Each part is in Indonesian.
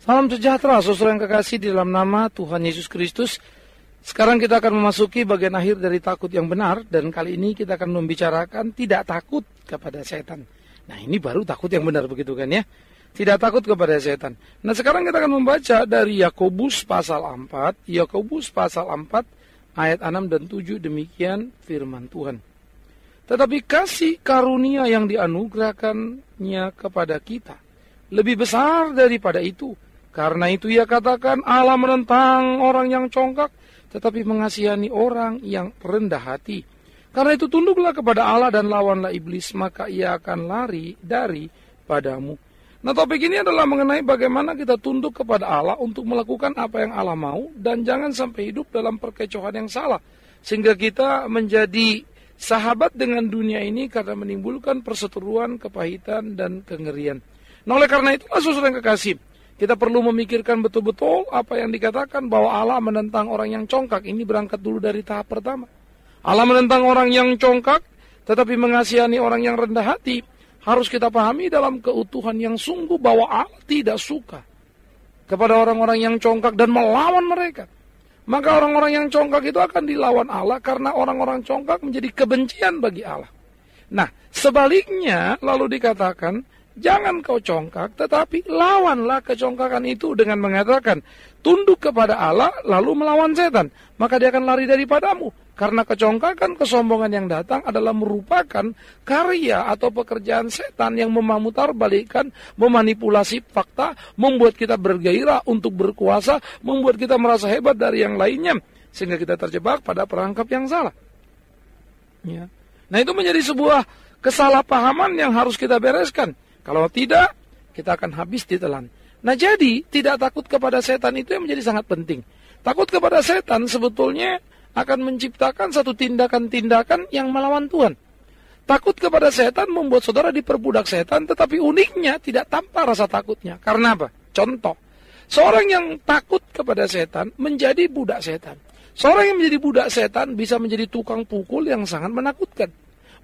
Salam sejahtera, saudara yang kekasih di dalam nama Tuhan Yesus Kristus. Sekarang kita akan memasuki bagian akhir dari takut yang benar. Dan kali ini kita akan membicarakan tidak takut kepada setan. Nah, ini baru takut yang benar, begitu kan ya? Tidak takut kepada setan. Nah, sekarang kita akan membaca dari Yakobus pasal 4. Yakobus pasal 4 ayat 6 dan 7, demikian firman Tuhan. Tetapi kasih karunia yang dianugerahkannya kepada kita lebih besar daripada itu. Karena itu ia katakan, Allah menentang orang yang congkak, tetapi mengasihani orang yang rendah hati. Karena itu tunduklah kepada Allah dan lawanlah iblis, maka ia akan lari daripadamu. Nah, topik ini adalah mengenai bagaimana kita tunduk kepada Allah untuk melakukan apa yang Allah mau, dan jangan sampai hidup dalam perkecohan yang salah, sehingga kita menjadi sahabat dengan dunia ini karena menimbulkan perseteruan, kepahitan, dan kengerian. Nah, oleh karena itulah saudara yang kekasih, kita perlu memikirkan betul-betul apa yang dikatakan bahwa Allah menentang orang yang congkak. Ini berangkat dulu dari tahap pertama. Allah menentang orang yang congkak, tetapi mengasihani orang yang rendah hati. Harus kita pahami dalam keutuhan yang sungguh bahwa Allah tidak suka kepada orang-orang yang congkak dan melawan mereka. Maka orang-orang yang congkak itu akan dilawan Allah karena orang-orang congkak menjadi kebencian bagi Allah. Nah, sebaliknya lalu dikatakan, jangan kau congkak, tetapi lawanlah kecongkakan itu dengan mengatakan, tunduk kepada Allah, lalu melawan setan. Maka dia akan lari daripadamu. Karena kecongkakan, kesombongan yang datang adalah merupakan karya atau pekerjaan setan yang memutarbalikkan, memanipulasi fakta, membuat kita bergairah untuk berkuasa, membuat kita merasa hebat dari yang lainnya, sehingga kita terjebak pada perangkap yang salah. Ya. Nah, itu menjadi sebuah kesalahpahaman yang harus kita bereskan. Kalau tidak, kita akan habis ditelan. Nah, jadi tidak takut kepada setan itu yang menjadi sangat penting. Takut kepada setan sebetulnya akan menciptakan satu tindakan-tindakan yang melawan Tuhan. Takut kepada setan membuat saudara diperbudak setan, tetapi uniknya tidak tanpa rasa takutnya. Karena apa? Contoh, seorang yang takut kepada setan menjadi budak setan. Seorang yang menjadi budak setan bisa menjadi tukang pukul yang sangat menakutkan.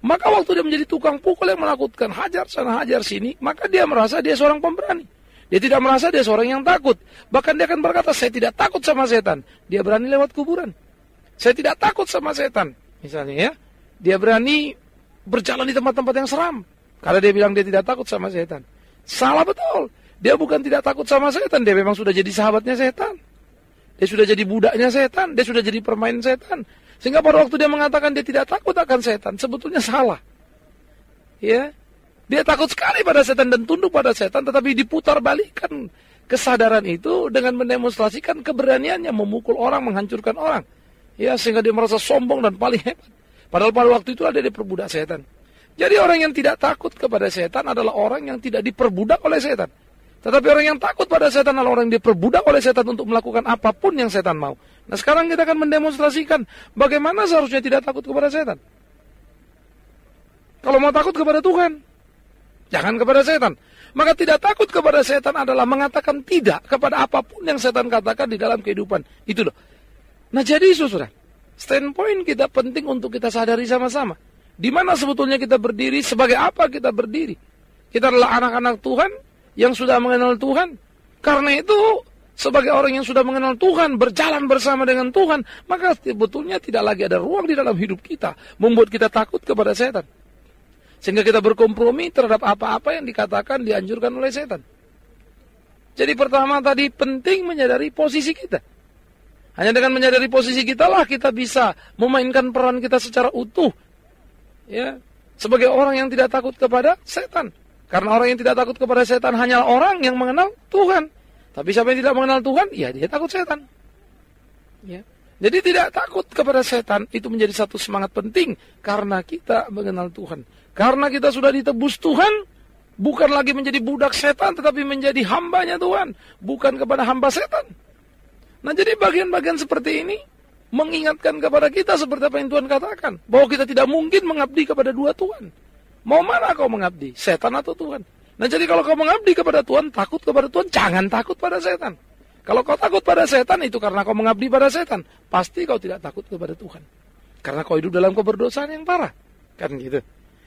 Maka waktu dia menjadi tukang pukul yang menakutkan, hajar sana hajar sini, maka dia merasa dia seorang pemberani. Dia tidak merasa dia seorang yang takut. Bahkan dia akan berkata, saya tidak takut sama setan. Dia berani lewat kuburan. Saya tidak takut sama setan. Misalnya ya, dia berani berjalan di tempat-tempat yang seram. Karena dia bilang dia tidak takut sama setan. Salah betul. Dia bukan tidak takut sama setan, dia memang sudah jadi sahabatnya setan. Dia sudah jadi budaknya setan, dia sudah jadi permain setan. Sehingga pada waktu dia mengatakan dia tidak takut akan setan, sebetulnya salah. Ya, dia takut sekali pada setan dan tunduk pada setan, tetapi diputar balikan kesadaran itu dengan mendemonstrasikan keberaniannya memukul orang, menghancurkan orang. Ya, sehingga dia merasa sombong dan paling hebat. Padahal pada waktu itulah dia diperbudak setan. Jadi orang yang tidak takut kepada setan adalah orang yang tidak diperbudak oleh setan. Tetapi orang yang takut pada setan adalah orang yang diperbudak oleh setan untuk melakukan apapun yang setan mau. Nah, sekarang kita akan mendemonstrasikan bagaimana seharusnya tidak takut kepada setan. Kalau mau takut kepada Tuhan, jangan kepada setan. Maka tidak takut kepada setan adalah mengatakan tidak kepada apapun yang setan katakan di dalam kehidupan. Itu loh. Nah, jadi saudara, standpoint kita penting untuk kita sadari sama-sama. Di mana sebetulnya kita berdiri, sebagai apa kita berdiri. Kita adalah anak-anak Tuhan yang sudah mengenal Tuhan. Karena itu, sebagai orang yang sudah mengenal Tuhan, berjalan bersama dengan Tuhan, maka sebetulnya tidak lagi ada ruang di dalam hidup kita, membuat kita takut kepada setan. Sehingga kita berkompromi terhadap apa-apa yang dikatakan, dianjurkan oleh setan. Jadi pertama tadi, penting menyadari posisi kita. Hanya dengan menyadari posisi kita lah kita bisa memainkan peran kita secara utuh. Ya, sebagai orang yang tidak takut kepada setan. Karena orang yang tidak takut kepada setan hanyalah orang yang mengenal Tuhan. Tapi siapa yang tidak mengenal Tuhan, ya dia takut setan. Ya. Jadi tidak takut kepada setan itu menjadi satu semangat penting karena kita mengenal Tuhan. Karena kita sudah ditebus Tuhan, bukan lagi menjadi budak setan tetapi menjadi hambanya Tuhan, bukan kepada hamba setan. Nah, jadi bagian-bagian seperti ini mengingatkan kepada kita seperti apa yang Tuhan katakan, bahwa kita tidak mungkin mengabdi kepada dua Tuhan. Mau mana kau mengabdi, setan atau Tuhan? Nah, jadi kalau kau mengabdi kepada Tuhan, takut kepada Tuhan, jangan takut pada setan. Kalau kau takut pada setan, itu karena kau mengabdi pada setan. Pasti kau tidak takut kepada Tuhan. Karena kau hidup dalam keberdosaan yang parah. Kan gitu.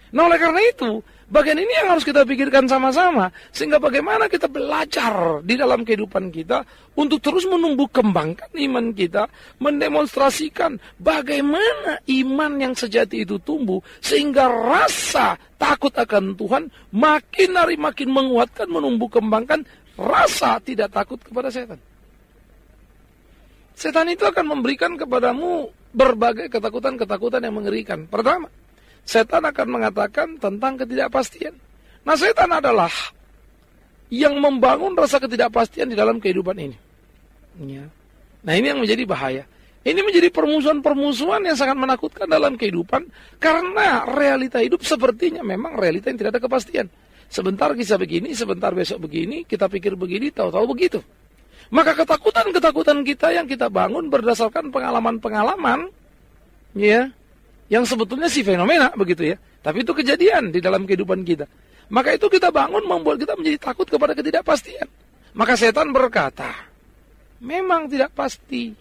Nah, oleh karena itu, bagian ini yang harus kita pikirkan sama-sama. Sehingga bagaimana kita belajar di dalam kehidupan kita untuk terus menumbuh kembangkan iman kita, mendemonstrasikan bagaimana iman yang sejati itu tumbuh, sehingga rasa takut akan Tuhan makin hari makin menguatkan, menumbuh kembangkan rasa tidak takut kepada setan. Setan itu akan memberikan kepadamu berbagai ketakutan-ketakutan yang mengerikan. Pertama, setan akan mengatakan tentang ketidakpastian. Nah, setan adalah yang membangun rasa ketidakpastian di dalam kehidupan ini. Ya. Nah, ini yang menjadi bahaya. Ini menjadi permusuhan-permusuhan yang sangat menakutkan dalam kehidupan, karena realita hidup sepertinya memang realita yang tidak ada kepastian. Sebentar kisah begini, sebentar besok begini, kita pikir begini, tahu-tahu begitu. Maka ketakutan-ketakutan kita yang kita bangun berdasarkan pengalaman-pengalaman, ya, yang sebetulnya si fenomena begitu ya, tapi itu kejadian di dalam kehidupan kita. Maka itu kita bangun membuat kita menjadi takut kepada ketidakpastian. Maka setan berkata, memang tidak pasti.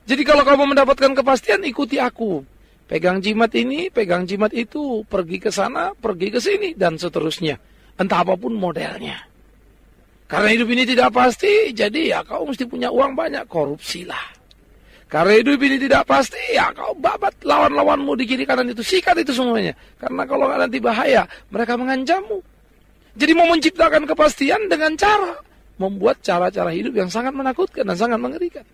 Jadi kalau kamu mendapatkan kepastian, ikuti aku. Pegang jimat ini, pegang jimat itu, pergi ke sana, pergi ke sini, dan seterusnya. Entah apapun modelnya. Karena hidup ini tidak pasti, jadi ya kau mesti punya uang banyak, korupsilah. Karena hidup ini tidak pasti, ya kau babat lawan-lawanmu di kiri kanan itu, sikat itu semuanya. Karena kalau nggak nanti bahaya, mereka mengancammu. Jadi mau menciptakan kepastian dengan cara membuat cara-cara hidup yang sangat menakutkan dan sangat mengerikan.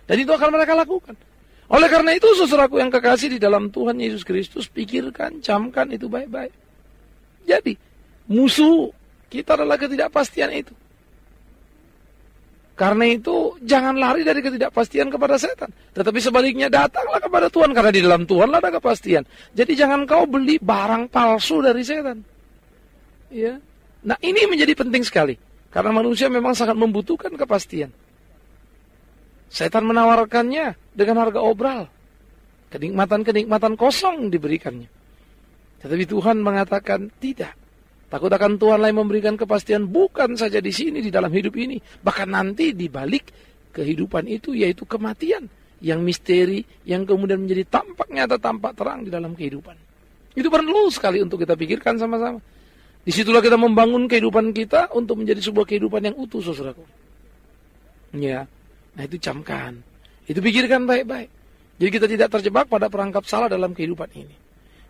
Dan itu akan mereka lakukan. Oleh karena itu, saudaraku yang kekasih di dalam Tuhan Yesus Kristus, pikirkan, camkan itu baik-baik. Jadi, musuh kita adalah ketidakpastian itu. Karena itu jangan lari dari ketidakpastian kepada setan. Tetapi sebaliknya datanglah kepada Tuhan. Karena di dalam Tuhan ada kepastian. Jadi jangan kau beli barang palsu dari setan. Ya. Nah, ini menjadi penting sekali. Karena manusia memang sangat membutuhkan kepastian. Setan menawarkannya dengan harga obral. Kenikmatan-kenikmatan kosong diberikannya. Tetapi Tuhan mengatakan tidak. Takut akan Tuhan lain memberikan kepastian bukan saja di sini, di dalam hidup ini. Bahkan nanti di balik kehidupan itu, yaitu kematian. Yang misteri, yang kemudian menjadi tampak nyata, tampak terang di dalam kehidupan. Itu perlu sekali untuk kita pikirkan sama-sama. Disitulah kita membangun kehidupan kita untuk menjadi sebuah kehidupan yang utuh, saudaraku. Ya, nah itu camkan. Itu pikirkan baik-baik. Jadi kita tidak terjebak pada perangkap salah dalam kehidupan ini.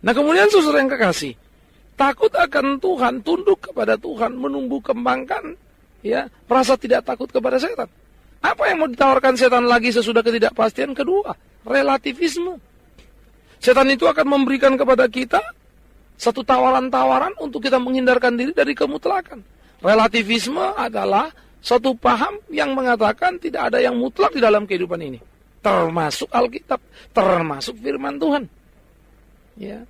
Nah kemudian saudara yang kekasih, takut akan Tuhan, tunduk kepada Tuhan, menumbuh kembangkan ya rasa tidak takut kepada setan. Apa yang mau ditawarkan setan lagi sesudah ketidakpastian? Kedua, relativisme. Setan itu akan memberikan kepada kita satu tawaran-tawaran untuk kita menghindarkan diri dari kemutlakan. Relativisme adalah satu paham yang mengatakan tidak ada yang mutlak di dalam kehidupan ini. Termasuk Alkitab, termasuk firman Tuhan. Ya.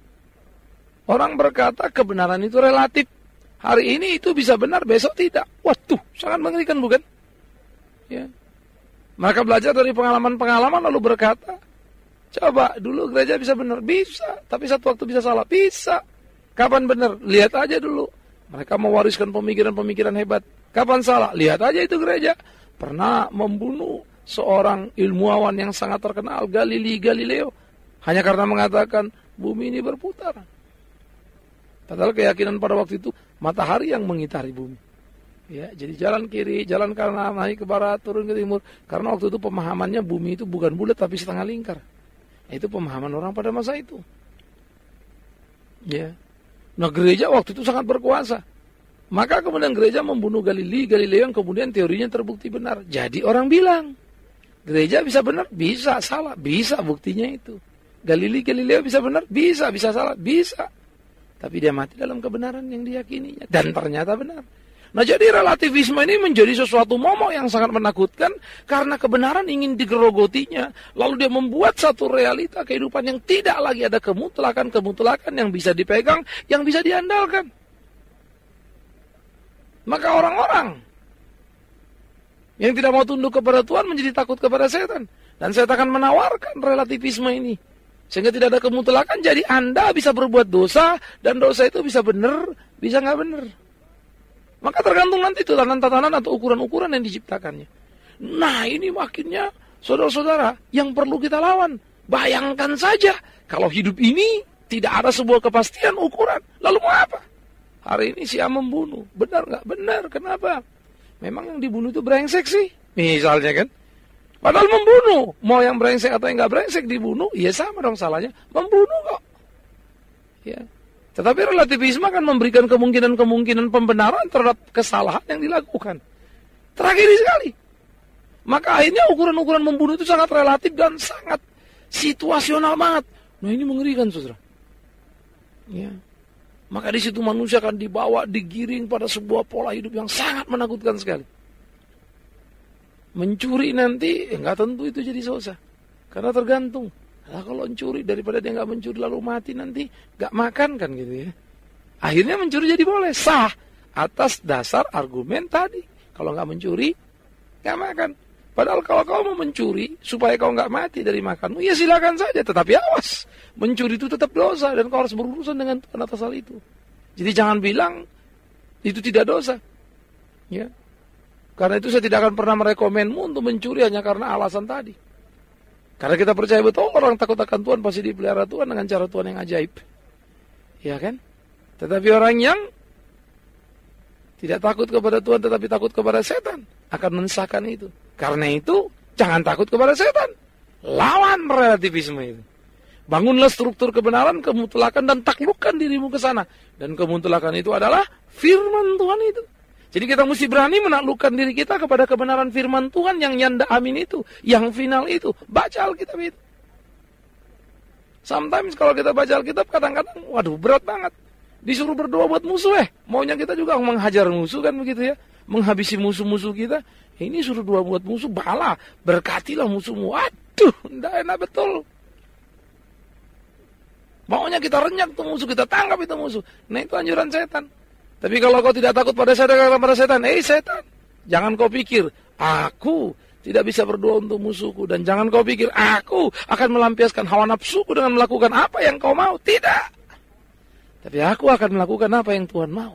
Orang berkata kebenaran itu relatif. Hari ini itu bisa benar, besok tidak. Waduh, sangat mengerikan bukan? Ya. Maka belajar dari pengalaman-pengalaman lalu berkata, coba dulu gereja bisa benar, bisa. Tapi satu waktu bisa salah, bisa. Kapan benar? Lihat aja dulu. Mereka mewariskan pemikiran-pemikiran hebat. Kapan salah? Lihat aja itu gereja. Pernah membunuh seorang ilmuwan yang sangat terkenal, Galileo. Hanya karena mengatakan bumi ini berputar. Padahal keyakinan pada waktu itu matahari yang mengitari bumi. Ya, jadi jalan kiri, jalan kanan, naik ke barat, turun ke timur. Karena waktu itu pemahamannya bumi itu bukan bulat tapi setengah lingkar. Itu pemahaman orang pada masa itu. Ya. Nah, gereja waktu itu sangat berkuasa. Maka kemudian gereja membunuh Galileo yang kemudian teorinya terbukti benar. Jadi orang bilang, gereja bisa benar, bisa salah, bisa buktinya itu. Galileo bisa benar, bisa salah, bisa. Tapi dia mati dalam kebenaran yang diyakininya. Dan ternyata benar. Nah jadi relativisme ini menjadi sesuatu momok yang sangat menakutkan. Karena kebenaran ingin digerogotinya. Lalu dia membuat satu realita kehidupan yang tidak lagi ada kemutlakan yang bisa dipegang, yang bisa diandalkan. Maka orang-orang yang tidak mau tunduk kepada Tuhan menjadi takut kepada setan. Dan setan akan menawarkan relativisme ini. Sehingga tidak ada kemutlakan, jadi Anda bisa berbuat dosa, dan dosa itu bisa benar, bisa nggak benar. Maka tergantung nanti itu tatanan-tatanan atau ukuran-ukuran yang diciptakannya. Nah ini makinnya, saudara-saudara, yang perlu kita lawan. Bayangkan saja, kalau hidup ini tidak ada sebuah kepastian ukuran. Lalu mau apa? Hari ini si A membunuh. Benar nggak? Benar. Kenapa? Memang yang dibunuh itu brengsek sih. Misalnya kan. Padahal membunuh. Mau yang brengsek atau yang nggak brengsek dibunuh, ya sama dong salahnya. Membunuh kok. Ya. Tetapi relativisme akan memberikan kemungkinan-kemungkinan pembenaran terhadap kesalahan yang dilakukan. Tragedi sekali. Maka akhirnya ukuran-ukuran membunuh itu sangat relatif dan sangat situasional banget. Nah ini mengerikan, saudara. Ya. Maka di situ manusia akan dibawa, digiring pada sebuah pola hidup yang sangat menakutkan sekali. Mencuri nanti, nggak tentu itu jadi dosa. Karena tergantung. Nah, kalau mencuri daripada dia nggak mencuri lalu mati nanti nggak makan kan gitu ya. Akhirnya mencuri jadi boleh, sah atas dasar argumen tadi. Kalau nggak mencuri nggak makan. Padahal kalau kau mau mencuri supaya kau nggak mati dari makanmu, ya silakan saja. Tetapi awas, mencuri itu tetap dosa dan kau harus berurusan dengan Tuhan atas hal itu. Jadi jangan bilang itu tidak dosa. Ya. Karena itu saya tidak akan pernah merekomenmu untuk mencuri hanya karena alasan tadi. Karena kita percaya betul orang takut akan Tuhan pasti dipelihara Tuhan dengan cara Tuhan yang ajaib. Ya kan? Tetapi orang yang tidak takut kepada Tuhan tetapi takut kepada setan akan mensahkan itu. Karena itu jangan takut kepada setan. Lawan relativisme itu. Bangunlah struktur kebenaran, kemutlakan dan taklukkan dirimu ke sana. Dan kemutlakan itu adalah firman Tuhan itu. Jadi kita mesti berani menaklukkan diri kita kepada kebenaran firman Tuhan yang nyanda amin itu, yang final itu. Baca Alkitab itu. Sometimes kalau kita baca Alkitab kadang-kadang, waduh berat banget. Disuruh berdoa buat musuh maunya kita juga menghajar musuh kan begitu ya. Menghabisi musuh-musuh kita. Ini suruh doa buat musuh, bala. Berkatilah musuhmu. Waduh, tidak enak betul. Maunya kita renyak tuh musuh, kita tangkap itu musuh. Nah itu anjuran setan. Tapi kalau kau tidak takut pada setan, setan, jangan kau pikir, aku tidak bisa berdoa untuk musuhku. Dan jangan kau pikir, aku akan melampiaskan hawa nafsuku dengan melakukan apa yang kau mau. Tidak. Tapi aku akan melakukan apa yang Tuhan mau.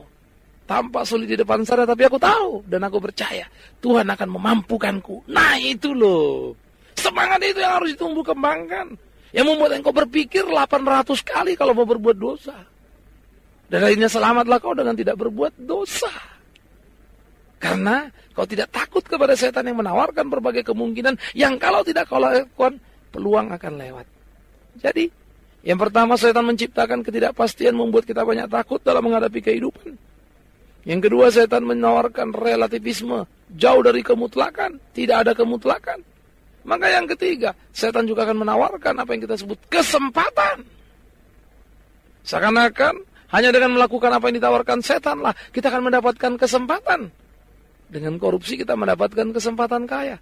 Tampak sulit di depan sana, tapi aku tahu. Dan aku percaya, Tuhan akan memampukanku. Nah itu loh. Semangat itu yang harus ditumbuh kembangkan. Yang membuat engkau berpikir 800 kali kalau mau berbuat dosa. Dan akhirnya selamatlah kau dengan tidak berbuat dosa. Karena kau tidak takut kepada setan yang menawarkan berbagai kemungkinan yang kalau tidak kau lakukan, peluang akan lewat. Jadi, yang pertama setan menciptakan ketidakpastian membuat kita banyak takut dalam menghadapi kehidupan. Yang kedua setan menawarkan relativisme, jauh dari kemutlakan, tidak ada kemutlakan. Maka yang ketiga, setan juga akan menawarkan apa yang kita sebut kesempatan. Seakan-akan hanya dengan melakukan apa yang ditawarkan setan lah, kita akan mendapatkan kesempatan. Dengan korupsi kita mendapatkan kesempatan kaya.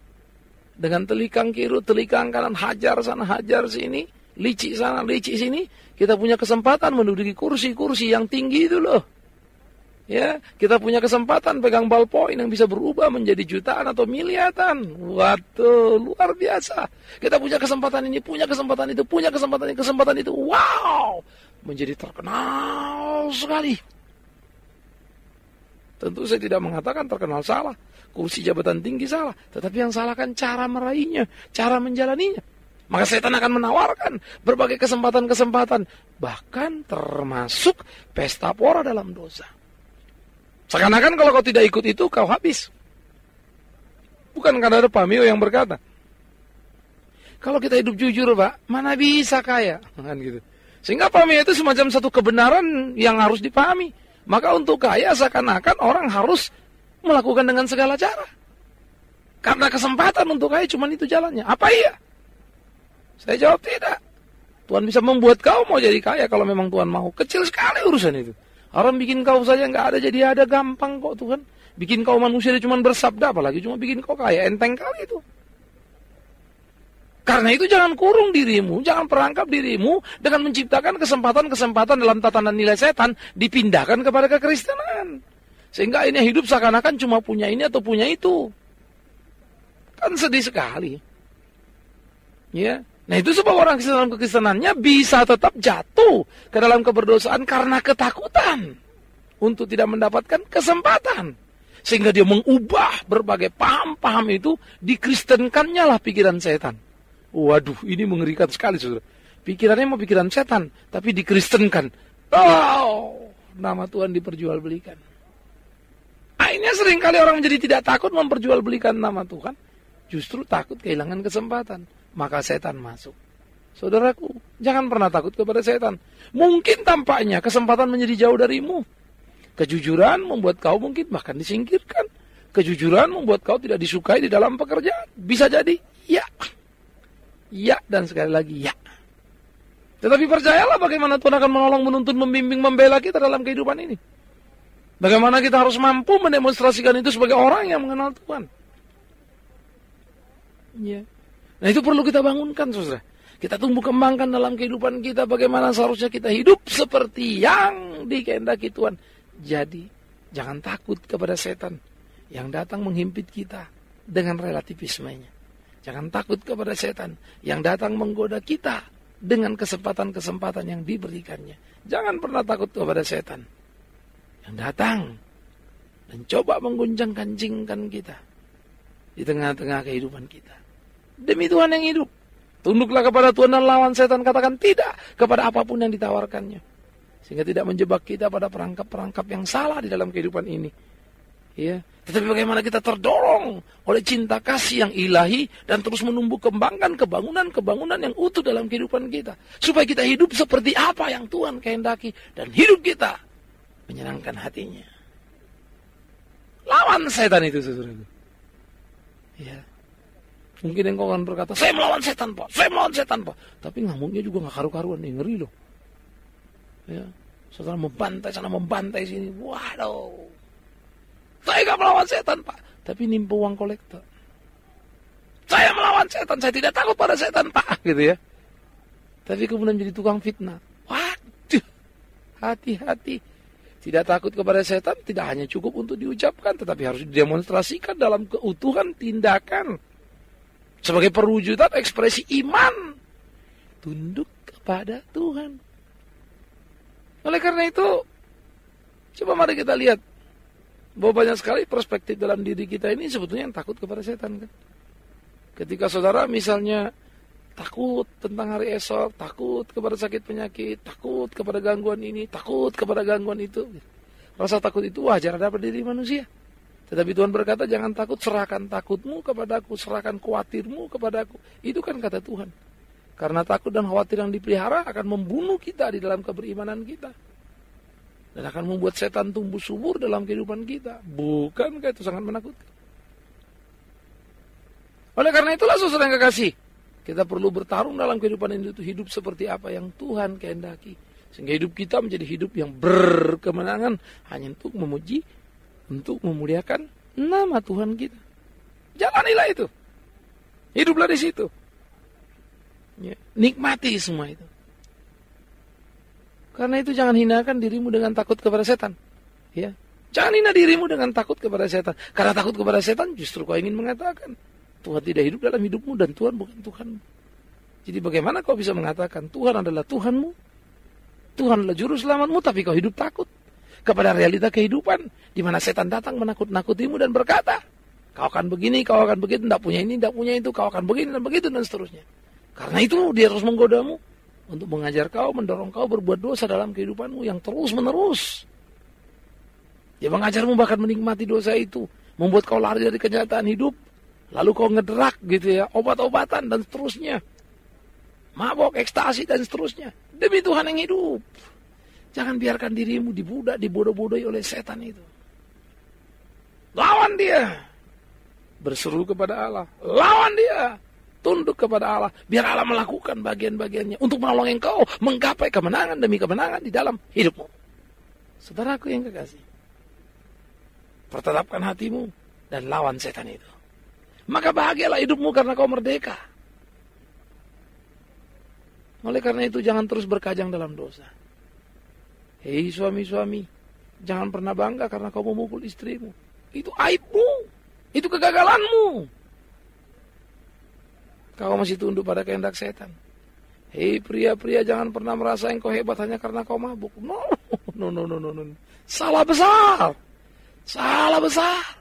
Dengan telikang kiri, telikang kanan, hajar sana, hajar sini, licik sana, licik sini, kita punya kesempatan menduduki kursi-kursi yang tinggi itu loh. Ya, kita punya kesempatan pegang ballpoint yang bisa berubah menjadi jutaan atau miliaran. Waduh, luar biasa. Kita punya kesempatan ini, punya kesempatan itu, punya kesempatan itu. Wow, menjadi terkenal sekali. Tentu saya tidak mengatakan terkenal salah, kursi jabatan tinggi salah, tetapi yang salah kan cara meraihnya, cara menjalaninya. Maka setan akan menawarkan berbagai kesempatan-kesempatan, bahkan termasuk pesta pora dalam dosa. Seakan-akan kalau kau tidak ikut itu, kau habis. Bukan karena ada Pamio yang berkata, kalau kita hidup jujur, Pak, mana bisa kaya? Kan gitu. Sehingga Pamio itu semacam satu kebenaran yang harus dipahami. Maka untuk kaya seakan-akan orang harus melakukan dengan segala cara. Karena kesempatan untuk kaya cuma itu jalannya. Apa iya? Saya jawab tidak. Tuhan bisa membuat kau mau jadi kaya kalau memang Tuhan mau. Kecil sekali urusan itu. Orang bikin kau saja nggak ada jadi ada, gampang kok Tuhan. Bikin kau manusia dia cuma bersabda, apalagi cuma bikin kau kaya, enteng kali itu. Karena itu jangan kurung dirimu, jangan perangkap dirimu dengan menciptakan kesempatan-kesempatan dalam tatanan nilai setan dipindahkan kepada kekristenan. Sehingga ini hidup seakan-akan cuma punya ini atau punya itu. Kan sedih sekali. Ya. Nah itu sebab orang dalam kekristenannya bisa tetap jatuh ke dalam keberdosaan karena ketakutan untuk tidak mendapatkan kesempatan. Sehingga dia mengubah berbagai paham-paham itu, dikristenkannya lah pikiran setan. Waduh, ini mengerikan sekali, saudara. Pikirannya mau pikiran setan, tapi dikristenkan. Oh, nama Tuhan diperjualbelikan. Akhirnya seringkali orang menjadi tidak takut memperjualbelikan nama Tuhan. Justru takut kehilangan kesempatan. Maka setan masuk. Saudaraku, jangan pernah takut kepada setan. Mungkin tampaknya kesempatan menjadi jauh darimu. Kejujuran membuat kau mungkin bahkan disingkirkan. Kejujuran membuat kau tidak disukai di dalam pekerjaan. Bisa jadi, ya. Ya, dan sekali lagi, ya. Tetapi percayalah bagaimana Tuhan akan menolong, menuntun, membimbing, membela kita dalam kehidupan ini. Bagaimana kita harus mampu mendemonstrasikan itu sebagai orang yang mengenal Tuhan. Ya. Nah, itu perlu kita bangunkan, saudara. Kita tumbuh kembangkan dalam kehidupan kita bagaimana seharusnya kita hidup seperti yang dikehendaki Tuhan. Jadi, jangan takut kepada setan yang datang menghimpit kita dengan relativismenya. Jangan takut kepada setan yang datang menggoda kita dengan kesempatan-kesempatan yang diberikannya. Jangan pernah takut kepada setan yang datang dan coba mengguncang-gancingkan kita di tengah-tengah kehidupan kita. Demi Tuhan yang hidup, tunduklah kepada Tuhan dan lawan setan. Katakan tidak kepada apapun yang ditawarkannya, sehingga tidak menjebak kita pada perangkap-perangkap yang salah di dalam kehidupan ini. Ya, tetapi bagaimana kita terdorong oleh cinta kasih yang ilahi dan terus menumbuh kembangkan kebangunan-kebangunan yang utuh dalam kehidupan kita, supaya kita hidup seperti apa yang Tuhan kehendaki dan hidup kita menyenangkan hatinya. Lawan setan itu, saudara. Ya. Mungkin engkau akan berkata, saya melawan setan, Pak. Saya melawan setan, Pak. Tapi ngomongnya juga gak karu-karuan, ngeri loh. Ya, saudara membantai sana, membantai sini. Waduh. Saya gak melawan setan, Pak. Tapi nimpu uang kolektor. Saya melawan setan, saya tidak takut pada setan, Pak. Gitu ya. Tapi kemudian jadi tukang fitnah. Waduh. Hati-hati. Tidak takut kepada setan tidak hanya cukup untuk diucapkan, tetapi harus didemonstrasikan dalam keutuhan tindakan. Sebagai perwujudan ekspresi iman. Tunduk kepada Tuhan. Oleh karena itu, coba mari kita lihat bahwa banyak sekali perspektif dalam diri kita ini sebetulnya yang takut kepada setan, kan? Ketika saudara misalnya takut tentang hari esok, takut kepada sakit penyakit, takut kepada gangguan ini, takut kepada gangguan itu. Rasa takut itu wajar ada pada diri manusia. Tetapi Tuhan berkata, jangan takut, serahkan takutmu kepadaku, serahkan khawatirmu kepadaku. Itu kan kata Tuhan. Karena takut dan khawatir yang dipelihara akan membunuh kita di dalam keberimanan kita. Dan akan membuat setan tumbuh subur dalam kehidupan kita. Bukankah itu sangat menakutkan? Oleh karena itulah saudara yang kekasih, kita perlu bertarung dalam kehidupan ini untuk hidup seperti apa yang Tuhan kehendaki. Sehingga hidup kita menjadi hidup yang berkemenangan hanya untuk memuji, untuk memuliakan nama Tuhan kita. Jalanilah itu. Hiduplah di situ. Ya, nikmati semua itu. Karena itu jangan hinakan dirimu dengan takut kepada setan. Ya, jangan hina dirimu dengan takut kepada setan. Karena takut kepada setan justru kau ingin mengatakan Tuhan tidak hidup dalam hidupmu dan Tuhan bukan Tuhanmu. Jadi bagaimana kau bisa mengatakan Tuhan adalah Tuhanmu, Tuhan adalah juru selamatmu, tapi kau hidup takut kepada realita kehidupan, di mana setan datang menakut-nakutimu dan berkata, kau akan begini, kau akan begitu, tidak punya ini, tidak punya itu, kau akan begini dan begitu dan seterusnya. Karena itu dia terus menggodamu untuk mengajar kau, mendorong kau berbuat dosa dalam kehidupanmu yang terus menerus. Dia mengajarmu bahkan menikmati dosa itu, membuat kau lari dari kenyataan hidup, lalu kau ngederak gitu ya, obat-obatan dan seterusnya, mabok, ekstasi dan seterusnya. Demi Tuhan yang hidup. Jangan biarkan dirimu dibudak, dibodoh-bodohi oleh setan itu. Lawan dia. Berseru kepada Allah. Lawan dia. Tunduk kepada Allah. Biar Allah melakukan bagian-bagiannya untuk menolong engkau menggapai kemenangan demi kemenangan di dalam hidupmu. Saudaraku yang kekasih, pertetapkan hatimu dan lawan setan itu. Maka bahagialah hidupmu karena kau merdeka. Oleh karena itu jangan terus berkajang dalam dosa. Hei suami-suami, jangan pernah bangga karena kau memukul istrimu. Itu aibmu, itu kegagalanmu. Kau masih tunduk pada kehendak setan. Hei pria-pria, jangan pernah merasa engkau hebat hanya karena kau mabuk. No. Salah besar. Salah besar.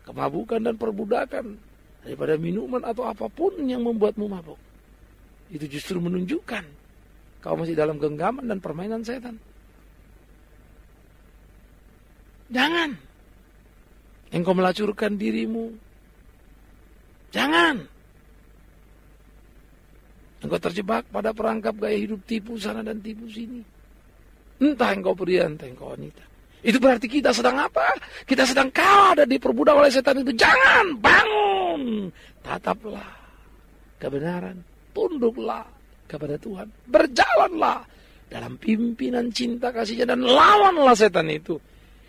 Kemabukan dan perbudakan daripada minuman atau apapun yang membuatmu mabuk. itu justru menunjukkan kau masih dalam genggaman dan permainan setan. Jangan engkau melacurkan dirimu. Jangan engkau terjebak pada perangkap gaya hidup tipu sana dan tipu sini. Entah engkau pria, entah engkau wanita. Itu berarti kita sedang apa? Kita sedang kalah dan diperbudak oleh setan itu. Jangan, bangun. Tataplah kebenaran. Tunduklah kepada Tuhan. Berjalanlah dalam pimpinan cinta kasihnya dan lawanlah setan itu.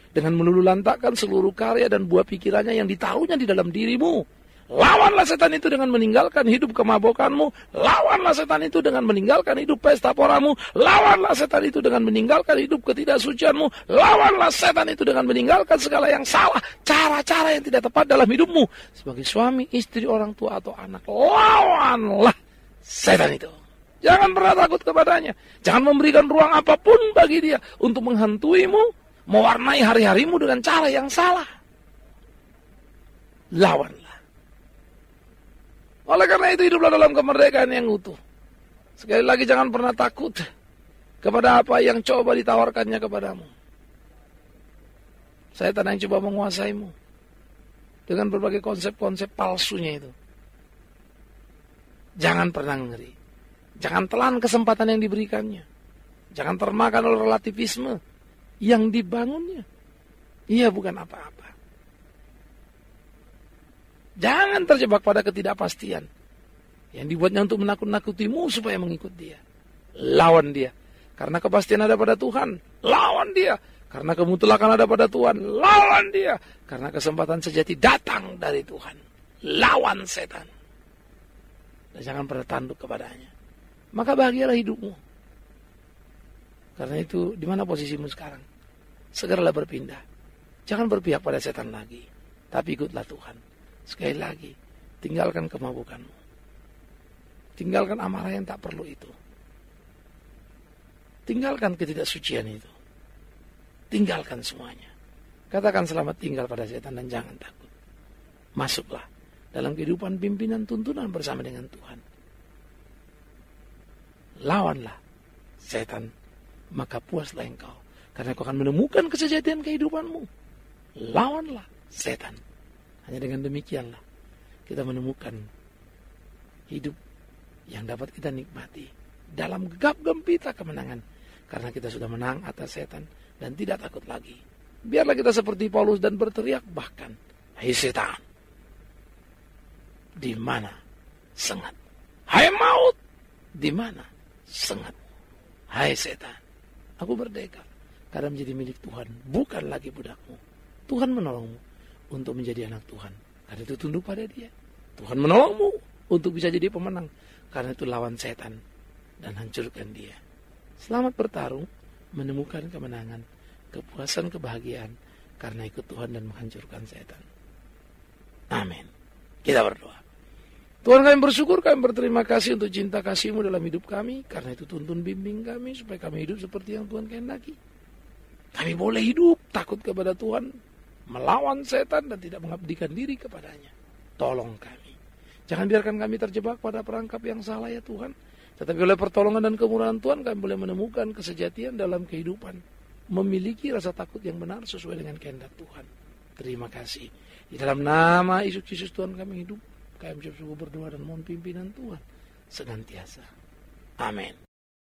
Dengan melululantakkan seluruh karya dan buah pikirannya yang ditaruhnya di dalam dirimu. Lawanlah setan itu dengan meninggalkan hidup kemabukanmu. Lawanlah setan itu dengan meninggalkan hidup pesta poramu. Lawanlah setan itu dengan meninggalkan hidup ketidaksucianmu. Lawanlah setan itu dengan meninggalkan segala yang salah. Cara-cara yang tidak tepat dalam hidupmu. Sebagai suami, istri, orang tua, atau anak. Lawanlah setan itu. Jangan pernah takut kepadanya. Jangan memberikan ruang apapun bagi dia untuk menghantuimu, mewarnai hari-harimu dengan cara yang salah. Lawanlah. Oleh karena itu hiduplah dalam kemerdekaan yang utuh. Sekali lagi jangan pernah takut kepada apa yang coba ditawarkannya kepadamu. Setan yang coba menguasaimu dengan berbagai konsep-konsep palsunya itu. Jangan pernah ngeri. Jangan telan kesempatan yang diberikannya. Jangan termakan oleh relativisme yang dibangunnya. Ia bukan apa-apa. Jangan terjebak pada ketidakpastian yang dibuatnya untuk menakut-nakutimu supaya mengikut dia. Lawan dia. Karena kepastian ada pada Tuhan. Lawan dia. Karena kemutlakan ada pada Tuhan. Lawan dia. Karena kesempatan sejati datang dari Tuhan. Lawan setan. Dan jangan pernah tunduk kepadanya. Maka bahagialah hidupmu. Karena itu, di mana posisimu sekarang? Segeralah berpindah. Jangan berpihak pada setan lagi. Tapi ikutlah Tuhan. Sekali lagi, tinggalkan kemabukanmu. Tinggalkan amarah yang tak perlu itu. Tinggalkan ketidaksucian itu. Tinggalkan semuanya. Katakan selamat tinggal pada setan dan jangan takut. Masuklah dalam kehidupan pimpinan tuntunan bersama dengan Tuhan. Lawanlah setan, maka puaslah engkau. Karena kau akan menemukan kesejatian kehidupanmu. Lawanlah setan. Hanya dengan demikianlah kita menemukan hidup yang dapat kita nikmati dalam gegap gempita kemenangan. Karena kita sudah menang atas setan dan tidak takut lagi. Biarlah kita seperti Paulus dan berteriak bahkan, hai setan, di mana sengat? Hai maut, di mana sengat? Hai setan, aku merdeka karena menjadi milik Tuhan, bukan lagi budakmu. Tuhan menolongmu untuk menjadi anak Tuhan. Karena itu tunduk pada dia. Tuhan menolongmu untuk bisa jadi pemenang. Karena itu lawan setan dan hancurkan dia. Selamat bertarung, menemukan kemenangan, kepuasan, kebahagiaan karena ikut Tuhan dan menghancurkan setan. Amin. Kita berdoa. Tuhan, kami bersyukur, kami berterima kasih untuk cinta kasih-Mu dalam hidup kami. Karena itu tuntun bimbing kami supaya kami hidup seperti yang Tuhan kehendaki. Kami boleh hidup takut kepada Tuhan, melawan setan dan tidak mengabdikan diri kepadanya. Tolong kami. Jangan biarkan kami terjebak pada perangkap yang salah ya Tuhan. Tetapi oleh pertolongan dan kemurahan Tuhan kami boleh menemukan kesejatian dalam kehidupan. Memiliki rasa takut yang benar sesuai dengan kehendak Tuhan. Terima kasih. Di dalam nama Yesus Kristus Tuhan kami hidup. Kami berdoa dan mohon pimpinan Tuhan senantiasa. Amin.